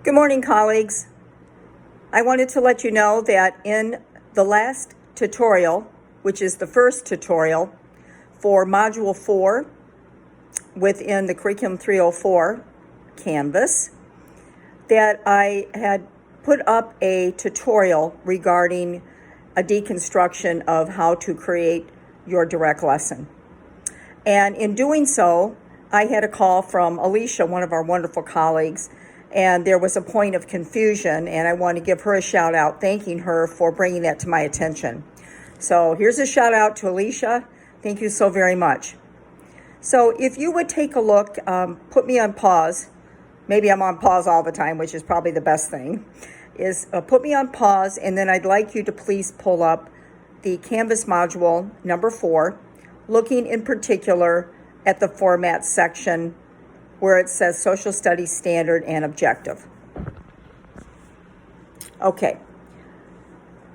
Good morning, colleagues. I wanted to let you know that in the last tutorial, which is the first tutorial for Module 4 within the Curriculum 304 Canvas, that I had put up a tutorial regarding a deconstruction of how to create your direct lesson. And in doing so, I had a call from Alicia, one of our wonderful colleagues, and there was a point of confusion, and I want to give her a shout out, thanking her for bringing that to my attention. So here's a shout out to Alicia. Thank you so very much. So if you would take a look, put me on pause. Maybe I'm on pause all the time, which is probably the best thing, is put me on pause, and then I'd like you to please pull up the Canvas module number 4, looking in particular at the format section where it says Social Studies Standard and Objective. Okay.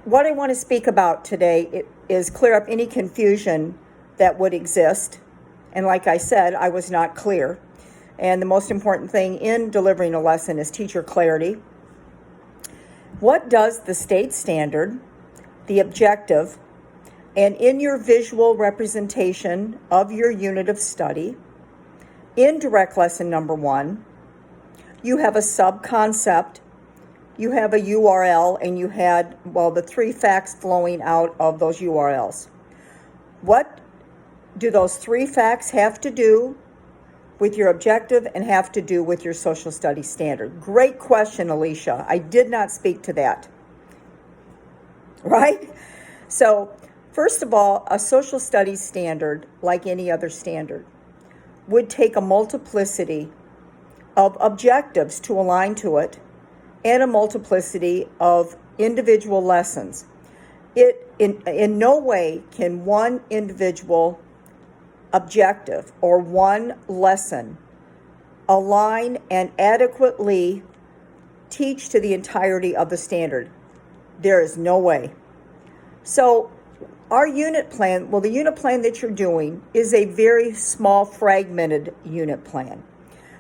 What I want to speak about today is clear up any confusion that would exist. And like I said, I was not clear. And the most important thing in delivering a lesson is teacher clarity. What does the state standard, the objective, and in your visual representation of your unit of study, in direct lesson number 1, you have a sub-concept, you have a URL, and you had, the 3 facts flowing out of those URLs. What do those 3 facts have to do with your objective and have to do with your social studies standard? Great question, Alicia. I did not speak to that. Right? So, first of all, a social studies standard, like any other standard, would take a multiplicity of objectives to align to it and a multiplicity of individual lessons. It in no way can one individual objective or one lesson align and adequately teach to the entirety of the standard. There is no way. So our unit plan, the unit plan that you're doing is a very small, fragmented unit plan.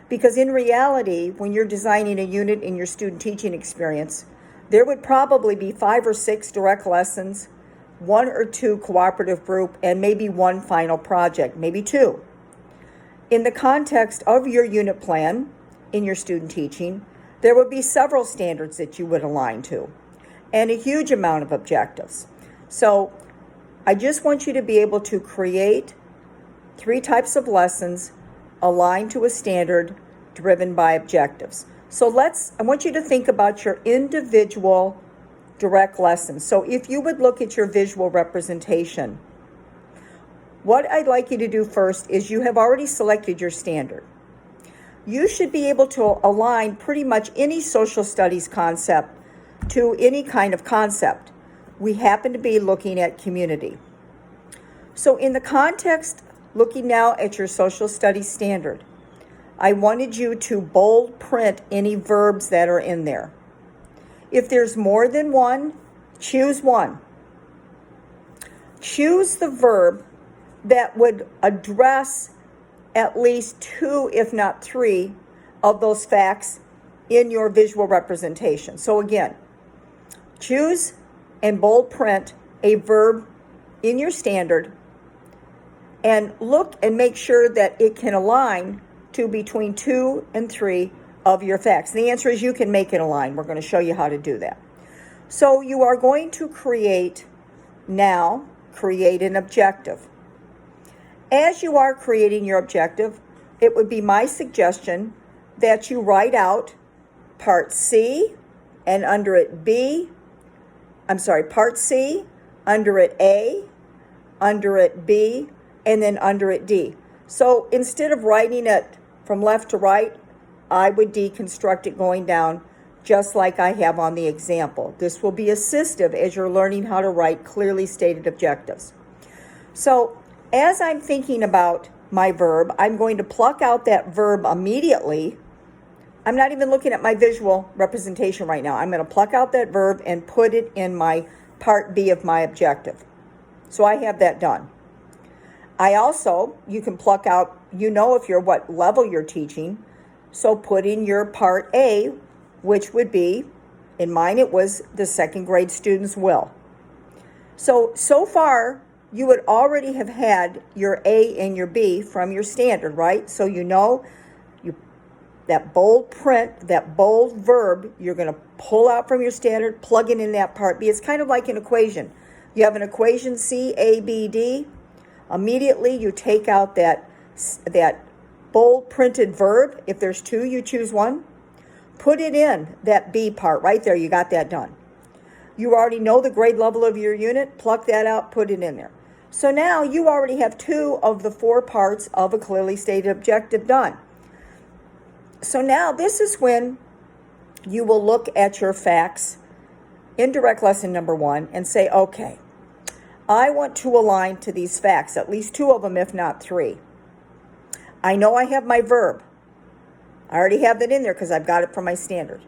Because in reality, when you're designing a unit in your student teaching experience, there would probably be 5 or 6 direct lessons, 1 or 2 cooperative group, and maybe 1 final project, maybe 2. In the context of your unit plan in your student teaching, there would be several standards that you would align to, and a huge amount of objectives. So I just want you to be able to create 3 types of lessons aligned to a standard driven by objectives. So I want you to think about your individual direct lessons. So if you would look at your visual representation, what I'd like you to do first is you have already selected your standard. You should be able to align pretty much any social studies concept to any kind of concept. We happen to be looking at community. So in the context, looking now at your social studies standard, I wanted you to bold print any verbs that are in there. If there's more than one, choose one. Choose the verb that would address at least 2, if not 3, of those facts in your visual representation. So again, choose and bold print a verb in your standard and look and make sure that it can align to between 2 and 3 of your facts. The answer is you can make it align. We're going to show you how to do that. So you are going to create an objective. As you are creating your objective, it would be my suggestion that you write out part C and under it part C, under it A, under it B, and then under it D. So instead of writing it from left to right, I would deconstruct it going down just like I have on the example. This will be assistive as you're learning how to write clearly stated objectives. So as I'm thinking about my verb, I'm going to pluck out that verb immediately. I'm not even looking at my visual representation right now. I'm going to pluck out that verb and put it in my part B of my objective. So I have that done. You can pluck out, if you're what level you're teaching. So put in your part A which would be, in mine it was the second grade students will. So far, you would already have had your A and your B from your standard, right? So you know that bold print, that bold verb, you're going to pull out from your standard, plug it in that part B. It's kind of like an equation. You have an equation C, A, B, D. Immediately you take out that bold printed verb. If there's two, you choose one. Put it in that B part right there. You got that done. You already know the grade level of your unit. Pluck that out, put it in there. So now you already have 2 of the 4 parts of a clearly stated objective done. So now this is when you will look at your facts in direct lesson number 1 and say, okay, I want to align to these facts, at least 2 of them, if not 3. I know I have my verb. I already have that in there because I've got it from my standard.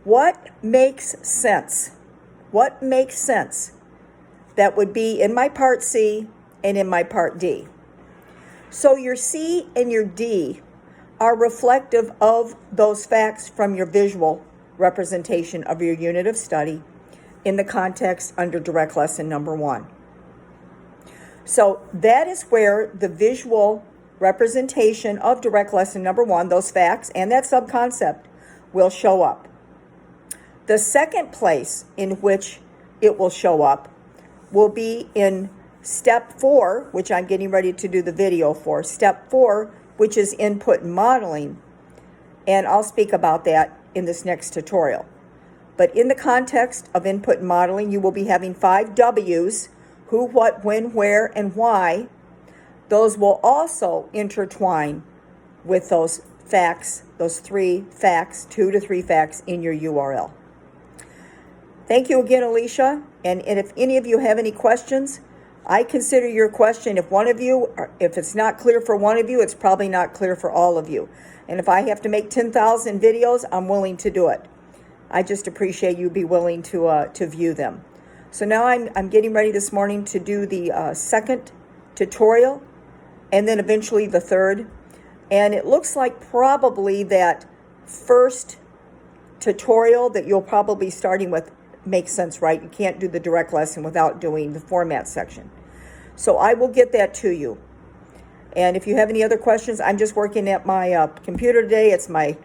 What makes sense? What makes sense that would be in my part C and in my part D? So your C and your D are reflective of those facts from your visual representation of your unit of study in the context under direct lesson number 1. So that is where the visual representation of direct lesson number 1, those facts and that subconcept, will show up. The second place in which it will show up will be in step 4, which I'm getting ready to do the video for. Step 4, which is input and modeling, and I'll speak about that in this next tutorial. But in the context of input and modeling, you will be having 5 W's: who, what, when, where, and why. Those will also intertwine with those facts, those 3 facts, 2 to 3 facts in your URL. Thank you again, Alicia. And if any of you have any questions, I consider your question, if it's not clear for one of you, it's probably not clear for all of you. And if I have to make 10,000 videos, I'm willing to do it. I just appreciate you be willing to view them. So now I'm getting ready this morning to do the second tutorial and then eventually the third. And it looks like probably that first tutorial that you'll probably be starting with makes sense, right? You can't do the direct lesson without doing the format section. So I will get that to you. And if you have any other questions, I'm just working at my computer today. It's my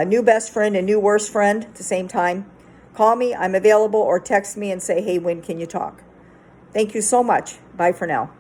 new best friend and new worst friend at the same time. Call me, I'm available, or text me and say, hey, when can you talk? Thank you so much. Bye for now.